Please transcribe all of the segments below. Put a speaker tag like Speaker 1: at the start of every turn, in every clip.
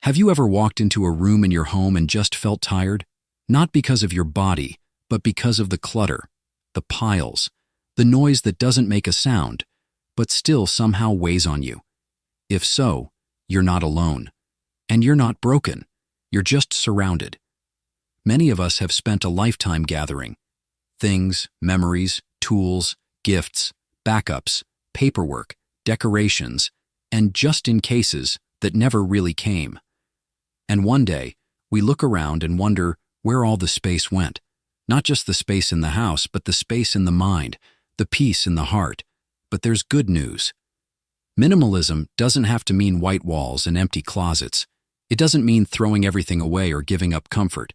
Speaker 1: Have you ever walked into a room in your home and just felt tired? Not because of your body, but because of the clutter, the piles, the noise that doesn't make a sound, but still somehow weighs on you. If so, you're not alone. And you're not broken. You're just surrounded. Many of us have spent a lifetime gathering things, memories, tools, gifts, backups, paperwork, decorations, and just in cases that never really came. And one day, we look around and wonder where all the space went. Not just the space in the house, but the space in the mind, the peace in the heart. But there's good news. Minimalism doesn't have to mean white walls and empty closets. It doesn't mean throwing everything away or giving up comfort.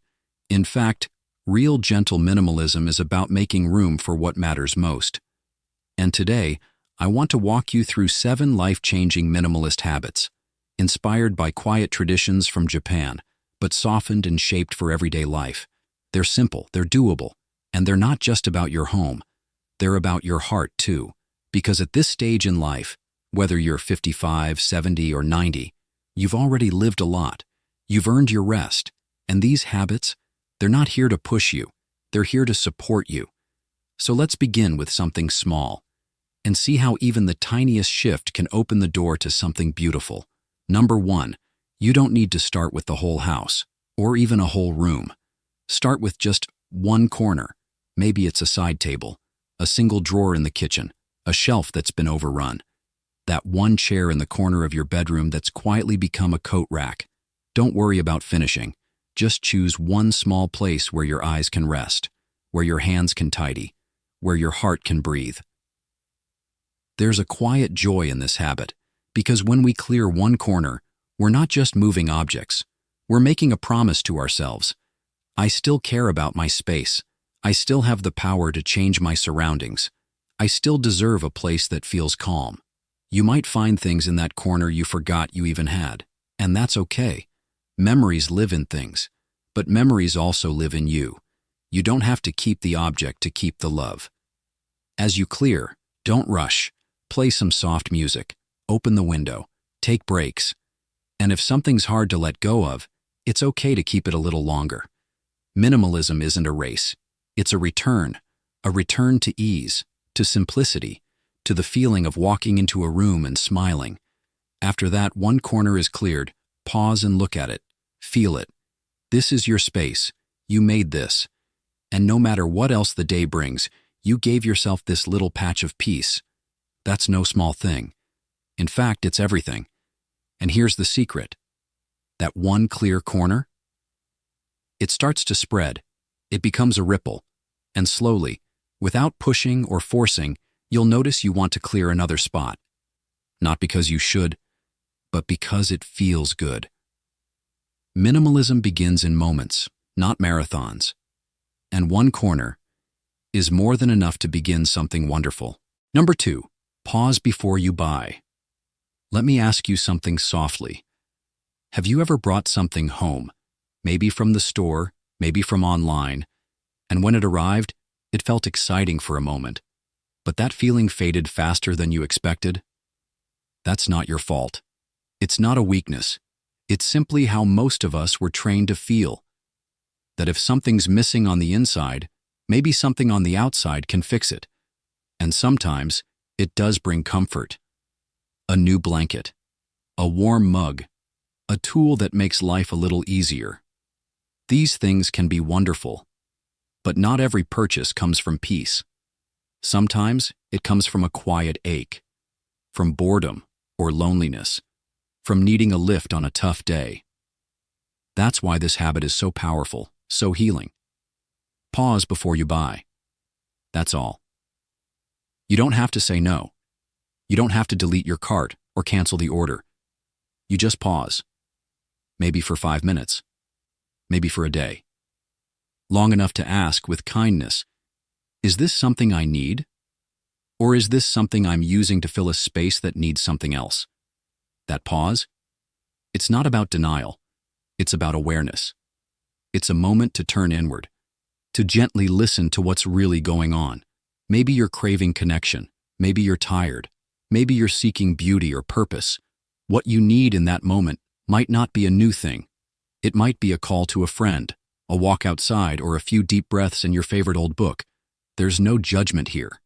Speaker 1: In fact, real gentle minimalism is about making room for what matters most. And today, I want to walk you through 7 life-changing minimalist habits, inspired by quiet traditions from Japan, but softened and shaped for everyday life. They're simple, they're doable, and they're not just about your home. They're about your heart, too. Because at this stage in life, whether you're 55, 70, or 90, you've already lived a lot. You've earned your rest. And these habits, they're not here to push you. They're here to support you. So let's begin with something small and see how even the tiniest shift can open the door to something beautiful. Number 1, you don't need to start with the whole house or even a whole room. Start with just one corner. Maybe it's a side table, a single drawer in the kitchen, a shelf that's been overrun. That one chair in the corner of your bedroom that's quietly become a coat rack. Don't worry about finishing. Just choose one small place where your eyes can rest, where your hands can tidy, where your heart can breathe. There's a quiet joy in this habit, because when we clear one corner, we're not just moving objects. We're making a promise to ourselves. I still care about my space. I still have the power to change my surroundings. I still deserve a place that feels calm. You might find things in that corner you forgot you even had, and that's okay. Memories live in things, but memories also live in you. You don't have to keep the object to keep the love. As you clear, don't rush. Play some soft music. Open the window. Take breaks. And if something's hard to let go of, it's okay to keep it a little longer. Minimalism isn't a race. It's a return to ease, to simplicity, to the feeling of walking into a room and smiling. After that one corner is cleared, pause and look at it. Feel it. This is your space. You made this. And no matter what else the day brings, you gave yourself this little patch of peace. That's no small thing. In fact, it's everything. And here's the secret. That one clear corner? It starts to spread. It becomes a ripple. And slowly, without pushing or forcing, you'll notice you want to clear another spot. Not because you should, but because it feels good. Minimalism begins in moments, not marathons. And one corner is more than enough to begin something wonderful. Number 2, pause before you buy. Let me ask you something softly. Have you ever brought something home, maybe from the store, maybe from online, and when it arrived, it felt exciting for a moment, but that feeling faded faster than you expected? That's not your fault. It's not a weakness. It's simply how most of us were trained to feel. That if something's missing on the inside, maybe something on the outside can fix it. And sometimes, it does bring comfort. A new blanket, a warm mug, a tool that makes life a little easier. These things can be wonderful, but not every purchase comes from peace. Sometimes it comes from a quiet ache, from boredom or loneliness, from needing a lift on a tough day. That's why this habit is so powerful, so healing. Pause before you buy. That's all. You don't have to say no. You don't have to delete your cart or cancel the order. You just pause. Maybe for 5 minutes. Maybe for a day. Long enough to ask with kindness, is this something I need? Or is this something I'm using to fill a space that needs something else? That pause? It's not about denial. It's about awareness. It's a moment to turn inward, to gently listen to what's really going on. Maybe you're craving connection. Maybe you're tired. Maybe you're seeking beauty or purpose. What you need in that moment might not be a new thing. It might be a call to a friend, a walk outside, or a few deep breaths in your favorite old book. There's no judgment here.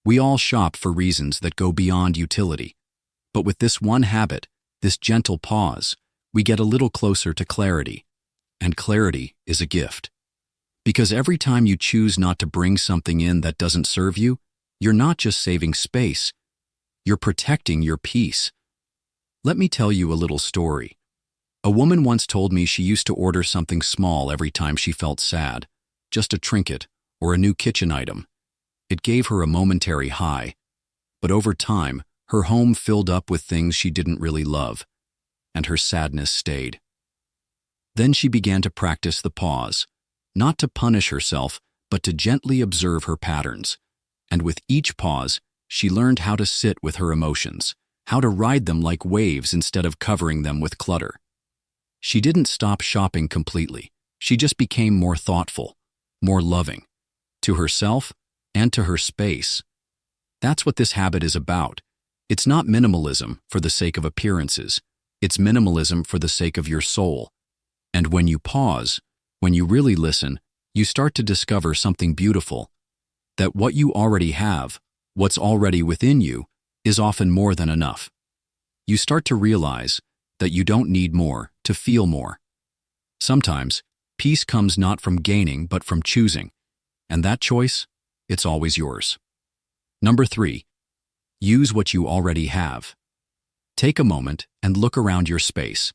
Speaker 1: We all shop for reasons that go beyond utility. But with this one habit, this gentle pause, we get a little closer to clarity. And clarity is a gift. Because every time you choose not to bring something in that doesn't serve you, you're not just saving space, you're protecting your peace. Let me tell you a little story. A woman once told me she used to order something small every time she felt sad, just a trinket or a new kitchen item. It gave her a momentary high, but over time, her home filled up with things she didn't really love, and her sadness stayed. Then she began to practice the pause, not to punish herself, but to gently observe her patterns. And with each pause, she learned how to sit with her emotions, how to ride them like waves instead of covering them with clutter. She didn't stop shopping completely. She just became more thoughtful, more loving, to herself and to her space. That's what this habit is about. It's not minimalism for the sake of appearances. It's minimalism for the sake of your soul. And when you pause, when you really listen, you start to discover something beautiful. That what you already have, what's already within you, is often more than enough. You start to realize that you don't need more to feel more. Sometimes, peace comes not from gaining but from choosing. And that choice, it's always yours. Number 3, use what you already have. Take a moment and look around your space.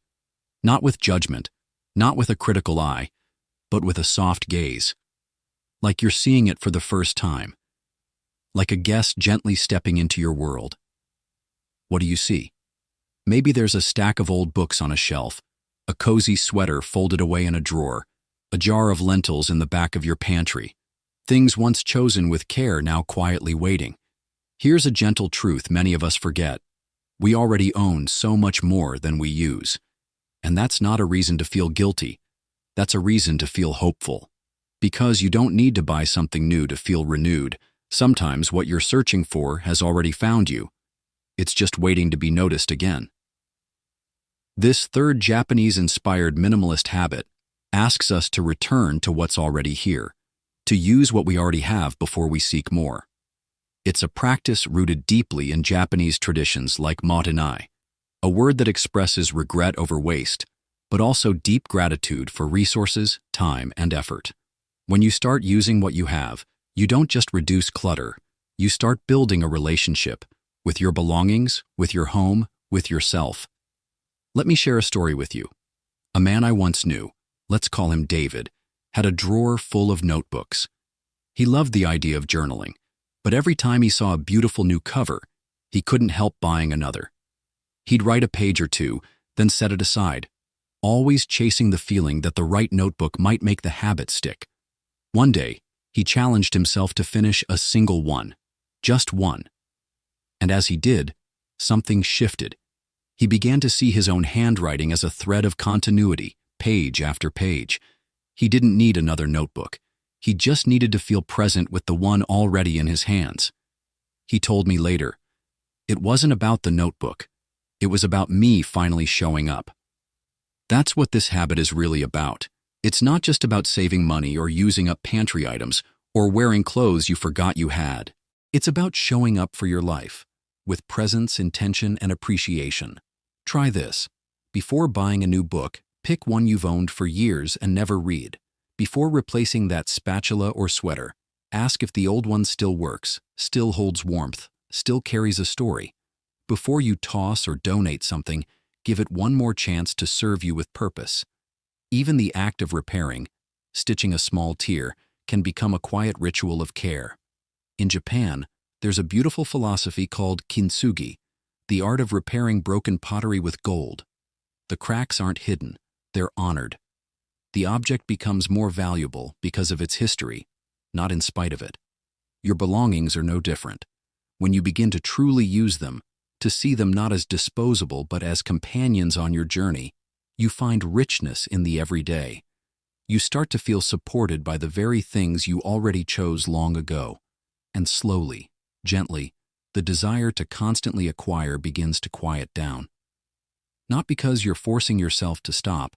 Speaker 1: Not with judgment, not with a critical eye, but with a soft gaze. Like you're seeing it for the first time. Like a guest gently stepping into your world. What do you see? Maybe there's a stack of old books on a shelf, a cozy sweater folded away in a drawer, a jar of lentils in the back of your pantry. Things once chosen with care now quietly waiting. Here's a gentle truth many of us forget. We already own so much more than we use. And that's not a reason to feel guilty. That's a reason to feel hopeful. Because you don't need to buy something new to feel renewed. Sometimes what you're searching for has already found you. It's just waiting to be noticed again. This third Japanese-inspired minimalist habit asks us to return to what's already here, to use what we already have before we seek more. It's a practice rooted deeply in Japanese traditions like motenai, a word that expresses regret over waste, but also deep gratitude for resources, time, and effort. When you start using what you have, you don't just reduce clutter, you start building a relationship with your belongings, with your home, with yourself. Let me share a story with you. A man I once knew, let's call him David, had a drawer full of notebooks. He loved the idea of journaling, but every time he saw a beautiful new cover, he couldn't help buying another. He'd write a page or two, then set it aside, always chasing the feeling that the right notebook might make the habit stick. One day, he challenged himself to finish a single one, just one. And as he did, something shifted. He began to see his own handwriting as a thread of continuity, page after page. He didn't need another notebook. He just needed to feel present with the one already in his hands. He told me later, it wasn't about the notebook. It was about me finally showing up. That's what this habit is really about. It's not just about saving money or using up pantry items or wearing clothes you forgot you had. It's about showing up for your life with presence, intention, and appreciation. Try this. Before buying a new book, pick one you've owned for years and never read. Before replacing that spatula or sweater, ask if the old one still works, still holds warmth, still carries a story. Before you toss or donate something, give it one more chance to serve you with purpose. Even the act of repairing, stitching a small tear, can become a quiet ritual of care. In Japan, there's a beautiful philosophy called kintsugi, the art of repairing broken pottery with gold. The cracks aren't hidden, they're honored. The object becomes more valuable because of its history, not in spite of it. Your belongings are no different. When you begin to truly use them, to see them not as disposable but as companions on your journey, you find richness in the everyday. You start to feel supported by the very things you already chose long ago. And slowly, gently, the desire to constantly acquire begins to quiet down. Not because you're forcing yourself to stop,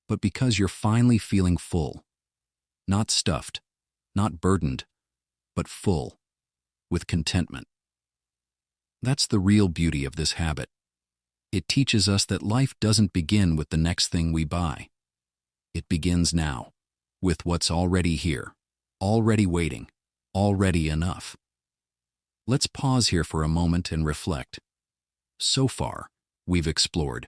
Speaker 1: but because you're finally feeling full. Not stuffed, not burdened, but full, with contentment. That's the real beauty of this habit. It teaches us that life doesn't begin with the next thing we buy. It begins now, with what's already here, already waiting, already enough. Let's pause here for a moment and reflect. So far, we've explored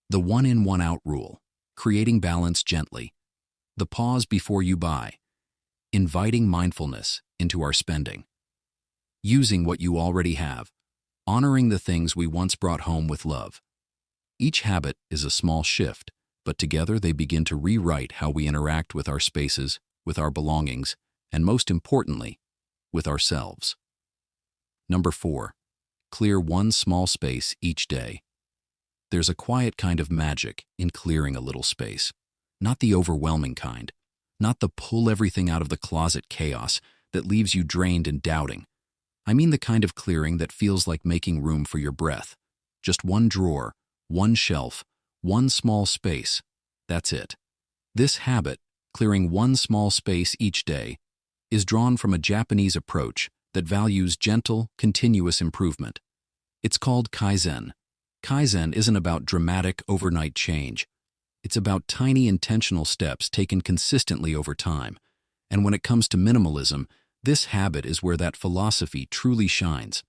Speaker 1: the one-in, one-out rule, creating balance gently, the pause before you buy, inviting mindfulness into our spending, using what you already have, honoring the things we once brought home with love. Each habit is a small shift, but together they begin to rewrite how we interact with our spaces, with our belongings, and most importantly, with ourselves. Number 4, clear one small space each day. There's a quiet kind of magic in clearing a little space, not the overwhelming kind, not the pull everything out of the closet chaos that leaves you drained and doubting. I mean the kind of clearing that feels like making room for your breath. Just one drawer, one shelf, one small space. That's it. This habit, clearing one small space each day, is drawn from a Japanese approach that values gentle, continuous improvement. It's called Kaizen. Kaizen isn't about dramatic overnight change. It's about tiny intentional steps taken consistently over time. And when it comes to minimalism, this habit is where that philosophy truly shines.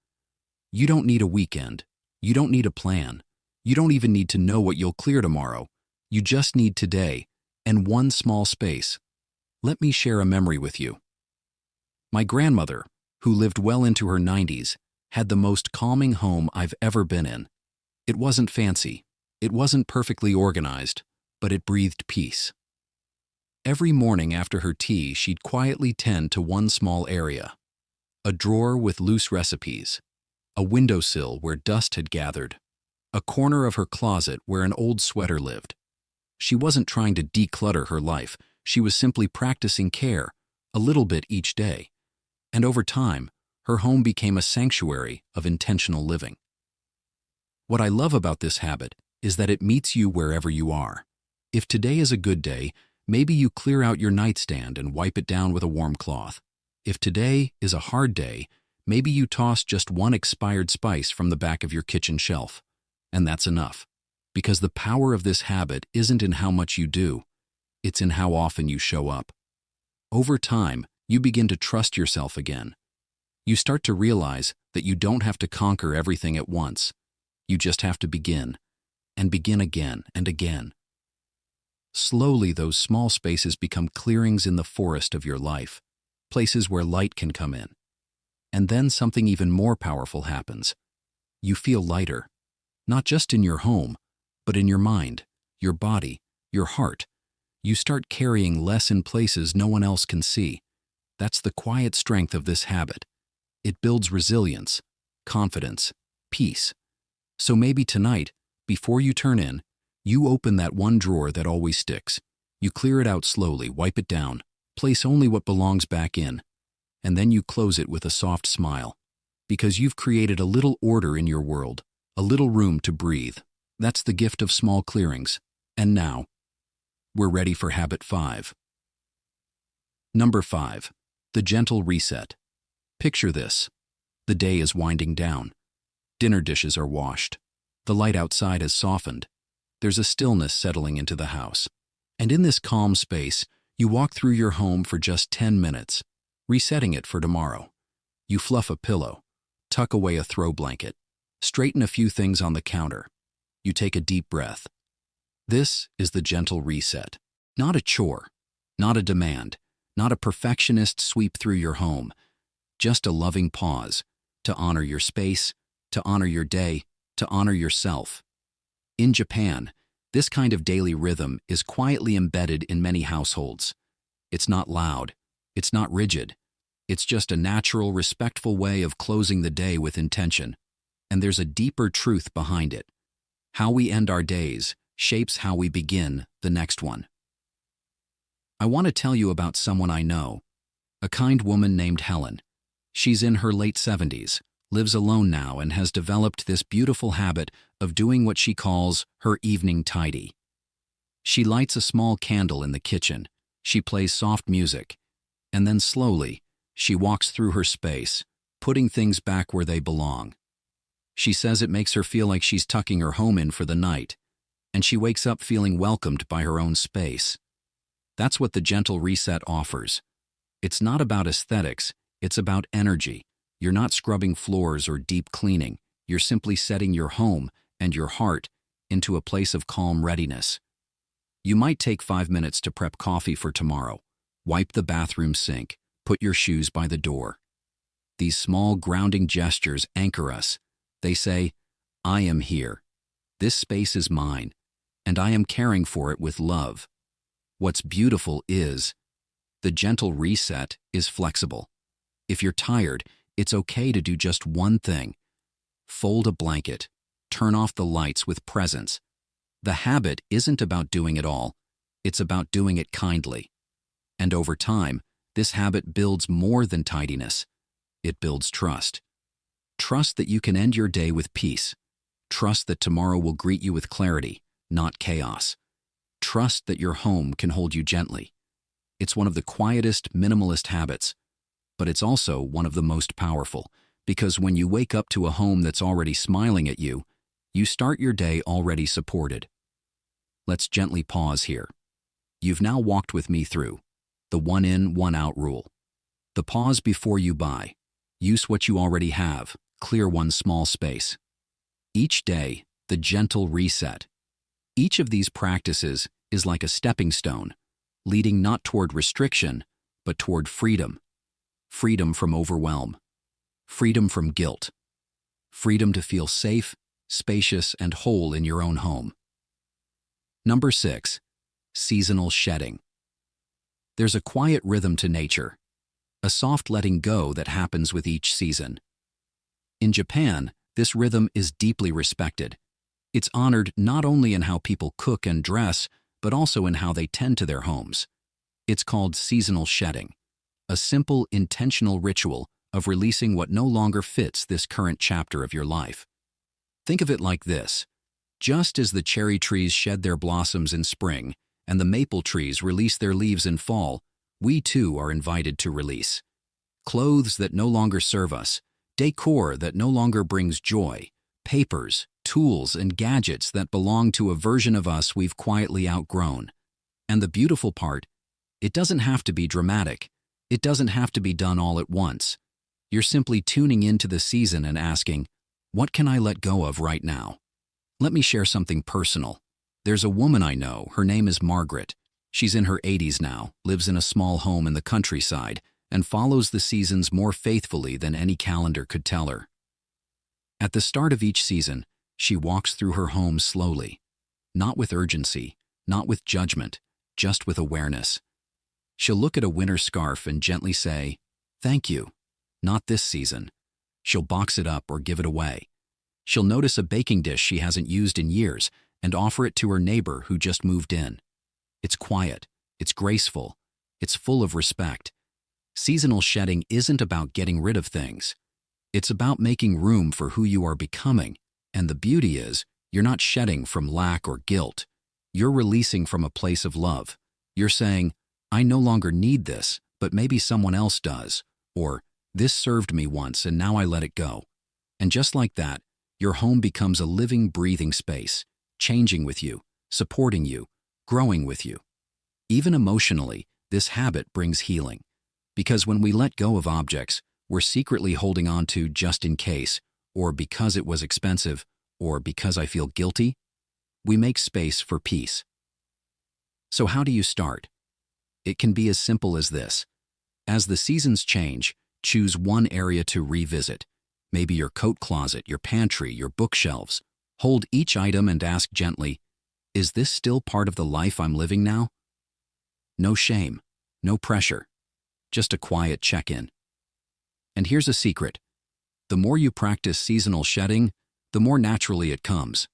Speaker 1: You don't need a weekend. You don't need a plan. You don't even need to know what you'll clear tomorrow. You just need today and one small space. Let me share a memory with you. My grandmother, who lived well into her 90s, had the most calming home I've ever been in. It wasn't fancy. It wasn't perfectly organized, but it breathed peace. Every morning after her tea, she'd quietly tend to one small area. A drawer with loose recipes, a windowsill where dust had gathered, a corner of her closet where an old sweater lived. She wasn't trying to declutter her life. She was simply practicing care, a little bit each day. And over time, her home became a sanctuary of intentional living. What I love about this habit is that it meets you wherever you are. If today is a good day, maybe you clear out your nightstand and wipe it down with a warm cloth. If today is a hard day, maybe you toss just one expired spice from the back of your kitchen shelf. And that's enough. Because the power of this habit isn't in how much you do, it's in how often you show up. Over time, you begin to trust yourself again. You start to realize that you don't have to conquer everything at once. You just have to begin, and begin again and again. Slowly, those small spaces become clearings in the forest of your life, places where light can come in. And then something even more powerful happens. You feel lighter, not just in your home, but in your mind, your body, your heart. You start carrying less in places no one else can see. That's the quiet strength of this habit. It builds resilience, confidence, peace. So maybe tonight, before you turn in, you open that one drawer that always sticks. You clear it out slowly, wipe it down, place only what belongs back in, and then you close it with a soft smile. Because you've created a little order in your world, a little room to breathe. That's the gift of small clearings. And now, we're ready for habit 5. Number 5, the gentle reset. Picture this. The day is winding down. Dinner dishes are washed. The light outside has softened. There's a stillness settling into the house. And in this calm space, you walk through your home for just 10 minutes, resetting it for tomorrow. You fluff a pillow, tuck away a throw blanket, straighten a few things on the counter. You take a deep breath. This is the gentle reset. Not a chore, not a demand, not a perfectionist sweep through your home. Just a loving pause to honor your space, to honor your day, to honor yourself. In Japan, this kind of daily rhythm is quietly embedded in many households. It's not loud, it's not rigid. It's just a natural, respectful way of closing the day with intention. And there's a deeper truth behind it. How we end our days shapes how we begin the next one. I want to tell you about someone I know, a kind woman named Helen. She's in her late 70s, lives alone now, and has developed this beautiful habit of doing what she calls her evening tidy. She lights a small candle in the kitchen, she plays soft music, and then slowly, she walks through her space, putting things back where they belong. She says it makes her feel like she's tucking her home in for the night, and she wakes up feeling welcomed by her own space. That's what the gentle reset offers. It's not about aesthetics, it's about energy. You're not scrubbing floors or deep cleaning. You're simply setting your home and your heart into a place of calm readiness. You might take 5 minutes to prep coffee for tomorrow, wipe the bathroom sink, put your shoes by the door. These small grounding gestures anchor us. They say, I am here. This space is mine, and I am caring for it with love. What's beautiful is, the gentle reset is flexible. If you're tired, it's okay to do just one thing. Fold a blanket, turn off the lights with presence. The habit isn't about doing it all, it's about doing it kindly. And over time, this habit builds more than tidiness. It builds trust. Trust that you can end your day with peace. Trust that tomorrow will greet you with clarity, not chaos. Trust that your home can hold you gently. It's one of the quietest, minimalist habits, but it's also one of the most powerful, because when you wake up to a home that's already smiling at you, you start your day already supported. Let's gently pause here. You've now walked with me through the one in, one out rule. The pause before you buy. Use what you already have. Clear one small space. Each day, the gentle reset. Each of these practices is like a stepping stone, leading not toward restriction, but toward freedom. Freedom from overwhelm. Freedom from guilt. Freedom to feel safe, spacious, and whole in your own home. Number 6. Seasonal shedding. There's a quiet rhythm to nature, a soft letting go that happens with each season. In Japan, this rhythm is deeply respected. It's honored not only in how people cook and dress, but also in how they tend to their homes. It's called seasonal shedding, a simple, intentional ritual of releasing what no longer fits this current chapter of your life. Think of it like this. Just as the cherry trees shed their blossoms in spring and the maple trees release their leaves in fall, we too are invited to release. Clothes that no longer serve us, decor that no longer brings joy, papers, tools, and gadgets that belong to a version of us we've quietly outgrown. And the beautiful part, it doesn't have to be dramatic. It doesn't have to be done all at once. You're simply tuning into the season and asking, what can I let go of right now? Let me share something personal. There's a woman I know, her name is Margaret. She's in her 80s now, lives in a small home in the countryside, and follows the seasons more faithfully than any calendar could tell her. At the start of each season, she walks through her home slowly, not with urgency, not with judgment, just with awareness. She'll look at a winter scarf and gently say, "Thank you. Not this season." She'll box it up or give it away. She'll notice a baking dish she hasn't used in years and offer it to her neighbor who just moved in. It's quiet, it's graceful, it's full of respect. Seasonal shedding isn't about getting rid of things. It's about making room for who you are becoming. And the beauty is, you're not shedding from lack or guilt. You're releasing from a place of love. You're saying, I no longer need this, but maybe someone else does. Or, this served me once and now I let it go. And just like that, your home becomes a living, breathing space, changing with you, supporting you, growing with you. Even emotionally, this habit brings healing. Because when we let go of objects, we're secretly holding on to just in case, or because it was expensive, or because I feel guilty. We make space for peace. So how do you start? It can be as simple as this. As the seasons change, choose one area to revisit. Maybe your coat closet, your pantry, your bookshelves. Hold each item and ask gently, is this still part of the life I'm living now? No shame, no pressure, just a quiet check-in. And here's a secret. The more you practice seasonal shedding, the more naturally it comes.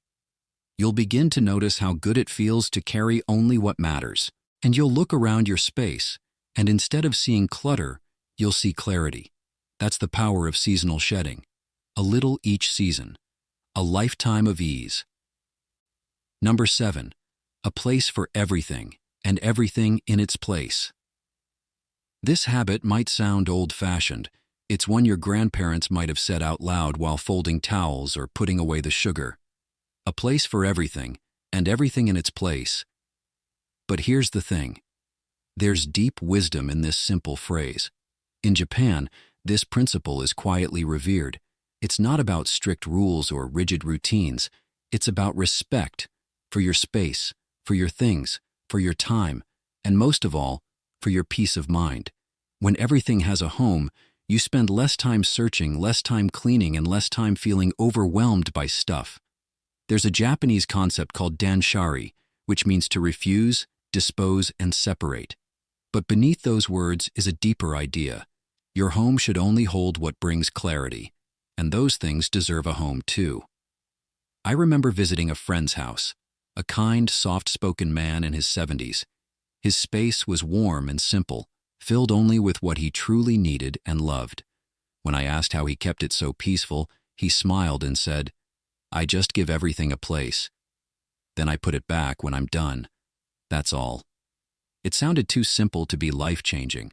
Speaker 1: You'll begin to notice how good it feels to carry only what matters. And you'll look around your space, and instead of seeing clutter, you'll see clarity. That's the power of seasonal shedding. A little each season. a lifetime of ease. Number 7. A place for everything, and everything in its place. This habit might sound old-fashioned. It's one your grandparents might have said out loud while folding towels or putting away the sugar. A place for everything, and everything in its place. But here's the thing. There's deep wisdom in this simple phrase. In Japan, this principle is quietly revered. It's not about strict rules or rigid routines. It's about respect for your space, for your things, for your time, and most of all, for your peace of mind. When everything has a home, you spend less time searching, less time cleaning, and less time feeling overwhelmed by stuff. There's a Japanese concept called danshari, which means to refuse, dispose, and separate. But beneath those words is a deeper idea. Your home should only hold what brings clarity, and those things deserve a home too. I remember visiting a friend's house, a kind, soft-spoken man in his 70s. His space was warm and simple, filled only with what he truly needed and loved. When I asked how he kept it so peaceful, he smiled and said, "I just give everything a place. Then I put it back when I'm done. That's all." It sounded too simple to be life-changing,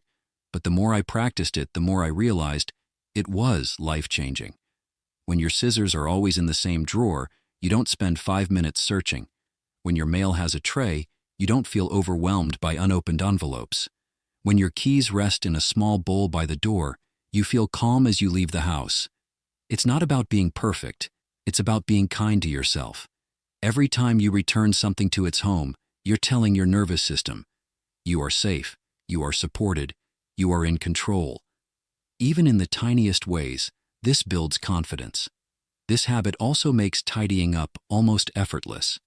Speaker 1: but the more I practiced it, the more I realized it was life-changing. When your scissors are always in the same drawer, you don't spend 5 minutes searching. When your mail has a tray, you don't feel overwhelmed by unopened envelopes. When your keys rest in a small bowl by the door, you feel calm as you leave the house. It's not about being perfect. It's about being kind to yourself. Every time you return something to its home, you're telling your nervous system, you are safe, you are supported, you are in control. Even in the tiniest ways, this builds confidence. This habit also makes tidying up almost effortless.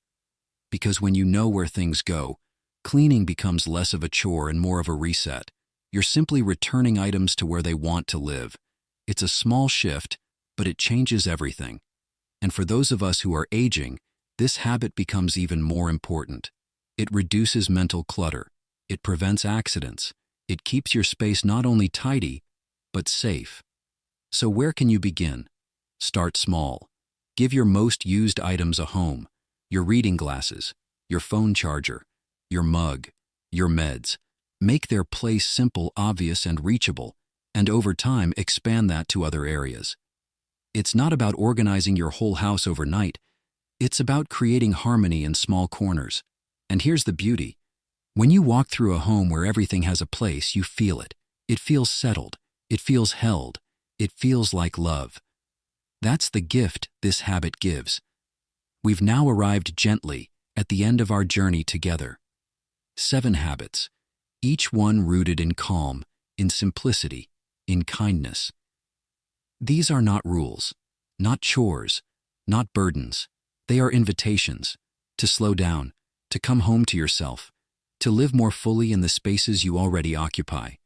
Speaker 1: Because when you know where things go, cleaning becomes less of a chore and more of a reset. You're simply returning items to where they want to live. It's a small shift, but it changes everything. And for those of us who are aging, this habit becomes even more important. It reduces mental clutter. It prevents accidents. It keeps your space not only tidy, but safe. So where can you begin? Start small. Give your most used items a home. Your reading glasses, your phone charger, your mug, your meds. Make their place simple, obvious, and reachable, and over time expand that to other areas. It's not about organizing your whole house overnight. It's about creating harmony in small corners. And here's the beauty. When you walk through a home where everything has a place, you feel it. It feels settled. It feels held. It feels like love. That's the gift this habit gives. We've now arrived gently at the end of our journey together. 7 habits, each one rooted in calm, in simplicity, in kindness. These are not rules, not chores, not burdens. They are invitations to slow down, to come home to yourself, to live more fully in the spaces you already occupy.